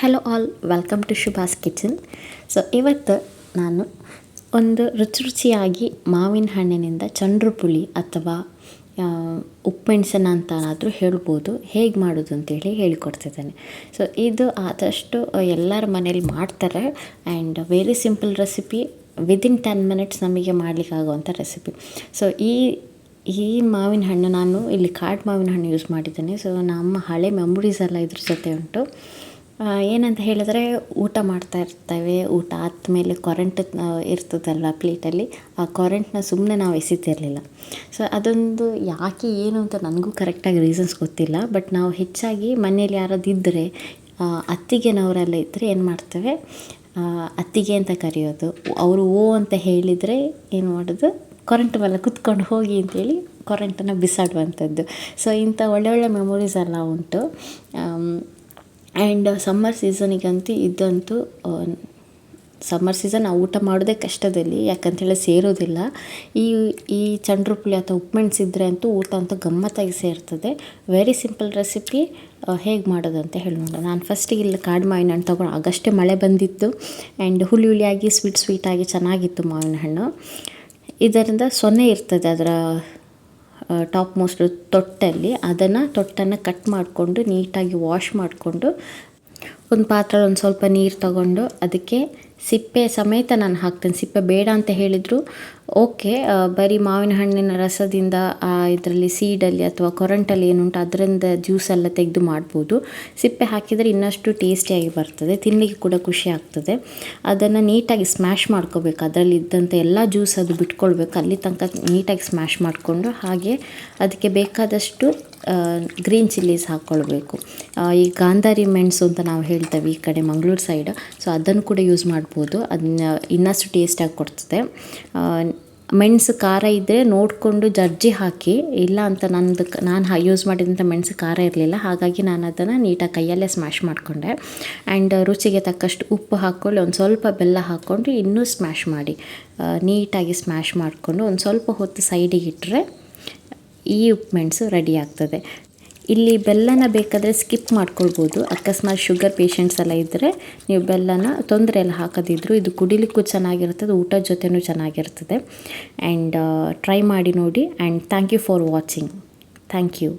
Hello all, welcome to Shubha's kitchen. So ಇವತ್ತು ನಾನು ಒಂದು ರುಚಿಯಾಗಿ ಮಾವಿನ ಹಣ್ಣಿನಿಂದ ಚಂದ್ರಪುಳಿ ಅಥವಾ ಉಪ್ಪೆಣಸನ್ನ ಅಂತನಾದರೂ ಹೇಳ್ಬೋದು, ಹೇಗೆ ಮಾಡೋದು ಅಂತೇಳಿ ಹೇಳಿಕೊಡ್ತಿದ್ದೇನೆ. ಸೊ ಇದು ಆದಷ್ಟು ಎಲ್ಲರ ಮನೇಲಿ ಮಾಡ್ತಾರೆ and very simple recipe. Within 10 minutes ನಮಗೆ ಮಾಡಲಿಕ್ಕಾಗುವಂಥ ರೆಸಿಪಿ. ಸೊ ಈ ಮಾವಿನ ಹಣ್ಣು ನಾನು ಇಲ್ಲಿ ಕಾಡು ಮಾವಿನ ಹಣ್ಣು ಯೂಸ್ ಮಾಡಿದ್ದೇನೆ. ಸೊ ನಮ್ಮ ಹಳೆ ಮೆಮೊರೀಸ್ ಎಲ್ಲ ಇದ್ರ ಜೊತೆ ಉಂಟು. ಏನಂತ ಹೇಳಿದ್ರೆ, ಊಟ ಮಾಡ್ತಾ ಇರ್ತೇವೆ, ಊಟ ಆದಮೇಲೆ ಕರೆಂಟ್ ಇರ್ತದಲ್ಲ ಪ್ಲೇಟಲ್ಲಿ, ಆ ಕರೆಂಟ್ನ ಸುಮ್ಮನೆ ನಾವು ಎಸಿತಿರಲಿಲ್ಲ. ಸೊ ಅದೊಂದು ಯಾಕೆ ಏನು ಅಂತ ನನಗೂ ಕರೆಕ್ಟಾಗಿ ರೀಸನ್ಸ್ ಗೊತ್ತಿಲ್ಲ. ಬಟ್ ನಾವು ಹೆಚ್ಚಾಗಿ ಮನೇಲಿ ಯಾರಾದಿದ್ದರೆ, ಅತ್ತಿಗೆನವರೆಲ್ಲ ಇದ್ದರೆ ಏನು ಮಾಡ್ತೇವೆ, ಅತ್ತಿಗೆ ಅಂತ ಕರೆಯೋದು. ಅವರು ಓ ಅಂತ ಹೇಳಿದರೆ ಏನು ಮಾಡೋದು, ಕರೆಂಟ್ ಮೇಲೆ ಕುತ್ಕೊಂಡು ಹೋಗಿ ಅಂತೇಳಿ ಕರೆಂಟನ್ನು ಬಿಸಾಡುವಂಥದ್ದು. ಸೊ ಇಂಥ ಒಳ್ಳೊಳ್ಳೆ ಮೆಮೊರೀಸ್ ಎಲ್ಲ ಉಂಟು. ಆ್ಯಂಡ್ ಸಮ್ಮರ್ ಸೀಸನಿಗಂತೂ ಇದಂತೂ ಸಮ್ಮರ್ ಸೀಸನ್ ನಾವು ಊಟ ಮಾಡೋದೇ ಕಷ್ಟದಲ್ಲಿ, ಯಾಕಂತೇಳಿ ಸೇರೋದಿಲ್ಲ. ಈ ಚಂದ್ರಪುಳಿ ಅಥವಾ ಉಪ್ಪೆಣಸಿದ್ರೆ ಅಂತೂ ಊಟ ಅಂತೂ ಗಮ್ಮತ್ತಾಗಿ ಸೇರ್ತದೆ. Very simple recipe. ಹೇಗೆ ಮಾಡೋದು ಅಂತ ಹೇಳೋಣ. ನಾನು ಫಸ್ಟಿಗೆ ಇಲ್ಲಿ ಕಾಡು ಮಾವಿನ ಹಣ್ಣು ತೊಗೊಂಡು, ಆಗಷ್ಟೇ ಮಳೆ ಬಂದಿತ್ತು ಆ್ಯಂಡ್ ಹುಳಿಯಾಗಿ ಸ್ವೀಟಾಗಿ ಚೆನ್ನಾಗಿತ್ತು ಮಾವಿನ ಹಣ್ಣು. ಇದರಿಂದ ಸೊನ್ನೆ ಇರ್ತದೆ ಅದರ ಟಾಪ್ ಮೋಸ್ಟ್ ತೊಟ್ಟಲ್ಲಿ. ತೊಟ್ಟನ್ನು ಕಟ್ ಮಾಡಿಕೊಂಡು ನೀಟಾಗಿ ವಾಶ್ ಮಾಡಿಕೊಂಡು ಒಂದು ಪಾತ್ರೆಯಲ್ಲಿ ಒಂದು ಸ್ವಲ್ಪ ನೀರು ತಗೊಂಡು ಅದಕ್ಕೆ ಸಿಪ್ಪೆ ಸಮೇತ ನಾನು ಹಾಕ್ತೇನೆ. ಸಿಪ್ಪೆ ಬೇಡ ಅಂತ ಹೇಳಿದರು ಓಕೆ, ಬರೀ ಮಾವಿನ ಹಣ್ಣಿನ ರಸದಿಂದ ಇದರಲ್ಲಿ ಸೀಡಲ್ಲಿ ಅಥವಾ ಕೊರಂಟಲ್ಲಿ ಏನುಂಟು ಅದರಿಂದ ಜ್ಯೂಸೆಲ್ಲ ತೆಗೆದು ಮಾಡ್ಬೋದು. ಸಿಪ್ಪೆ ಹಾಕಿದರೆ ಇನ್ನಷ್ಟು ಟೇಸ್ಟಿಯಾಗಿ ಬರ್ತದೆ, ತಿನ್ನಲಿಕ್ಕೆ ಕೂಡ ಖುಷಿ ಆಗ್ತದೆ. ಅದನ್ನು ನೀಟಾಗಿ ಸ್ಮ್ಯಾಶ್ ಮಾಡ್ಕೋಬೇಕು, ಅದರಲ್ಲಿ ಇದ್ದಂಥ ಎಲ್ಲ ಜ್ಯೂಸ್ ಅದು ಬಿಟ್ಕೊಳ್ಬೇಕು. ಅಲ್ಲಿ ತನಕ ನೀಟಾಗಿ ಸ್ಮ್ಯಾಶ್ ಮಾಡಿಕೊಂಡು ಹಾಗೆ ಅದಕ್ಕೆ ಬೇಕಾದಷ್ಟು ಗ್ರೀನ್ ಚಿಲ್ಲೀಸ್ ಹಾಕ್ಕೊಳ್ಬೇಕು. ಈ ಗಾಂಧಾರಿ ಮೆಣಸು ಅಂತ ನಾವು ಹೇಳ್ತೇವೆ ಈ ಕಡೆ ಮಂಗಳೂರು ಸೈಡ್. ಸೊ ಅದನ್ನು ಕೂಡ ಯೂಸ್ ಮಾಡ್ಬೋದು, ಅದನ್ನ ಇನ್ನಷ್ಟು ಟೇಸ್ಟಾಗಿ ಕೊಡ್ತದೆ. ಮೆಣಸು ಖಾರ ಇದ್ದರೆ ನೋಡಿಕೊಂಡು ಜಜ್ಜಿ ಹಾಕಿ, ಇಲ್ಲ ಅಂತ ನಾನು ಯೂಸ್ ಮಾಡಿದಂಥ ಮೆಣಸು ಖಾರ ಇರಲಿಲ್ಲ, ಹಾಗಾಗಿ ನಾನು ಅದನ್ನು ನೀಟಾಗಿ ಕೈಯಲ್ಲೇ ಸ್ಮ್ಯಾಶ್ ಮಾಡಿಕೊಂಡೆ. ಆ್ಯಂಡ್ ರುಚಿಗೆ ತಕ್ಕಷ್ಟು ಉಪ್ಪು ಹಾಕ್ಕೊಳ್ಳಿ, ಒಂದು ಸ್ವಲ್ಪ ಬೆಲ್ಲ ಹಾಕ್ಕೊಂಡು ಇನ್ನೂ ಸ್ಮ್ಯಾಶ್ ಮಾಡಿ ನೀಟಾಗಿ ಸ್ಮ್ಯಾಶ್ ಮಾಡಿಕೊಂಡು ಒಂದು ಸ್ವಲ್ಪ ಹೊತ್ತು ಸೈಡಿಗೆ ಇಟ್ಟರೆ ಈ ಉಪ್ಪುಮೆಣಸು ರೆಡಿ ಆಗ್ತದೆ. ಇಲ್ಲಿ ಬೆಲ್ಲನ ಬೇಕಾದರೆ ಸ್ಕಿಪ್ ಮಾಡ್ಕೊಳ್ಬೋದು. ಅಕಸ್ಮಾತ್ ಶುಗರ್ ಪೇಷಂಟ್ಸ್ ಎಲ್ಲ ಇದ್ದರೆ ನೀವು ಬೆಲ್ಲನ ತೊಂದರೆ ಎಲ್ಲ ಹಾಕೋದಿದ್ರು ಇದು ಕುಡಿಲಿಕ್ಕೂ ಚೆನ್ನಾಗಿರ್ತದೆ, ಊಟದ ಜೊತೆನೂ ಚೆನ್ನಾಗಿರ್ತದೆ. ಆ್ಯಂಡ್ ಟ್ರೈ ಮಾಡಿ ನೋಡಿ. And thank you for watching. Thank you.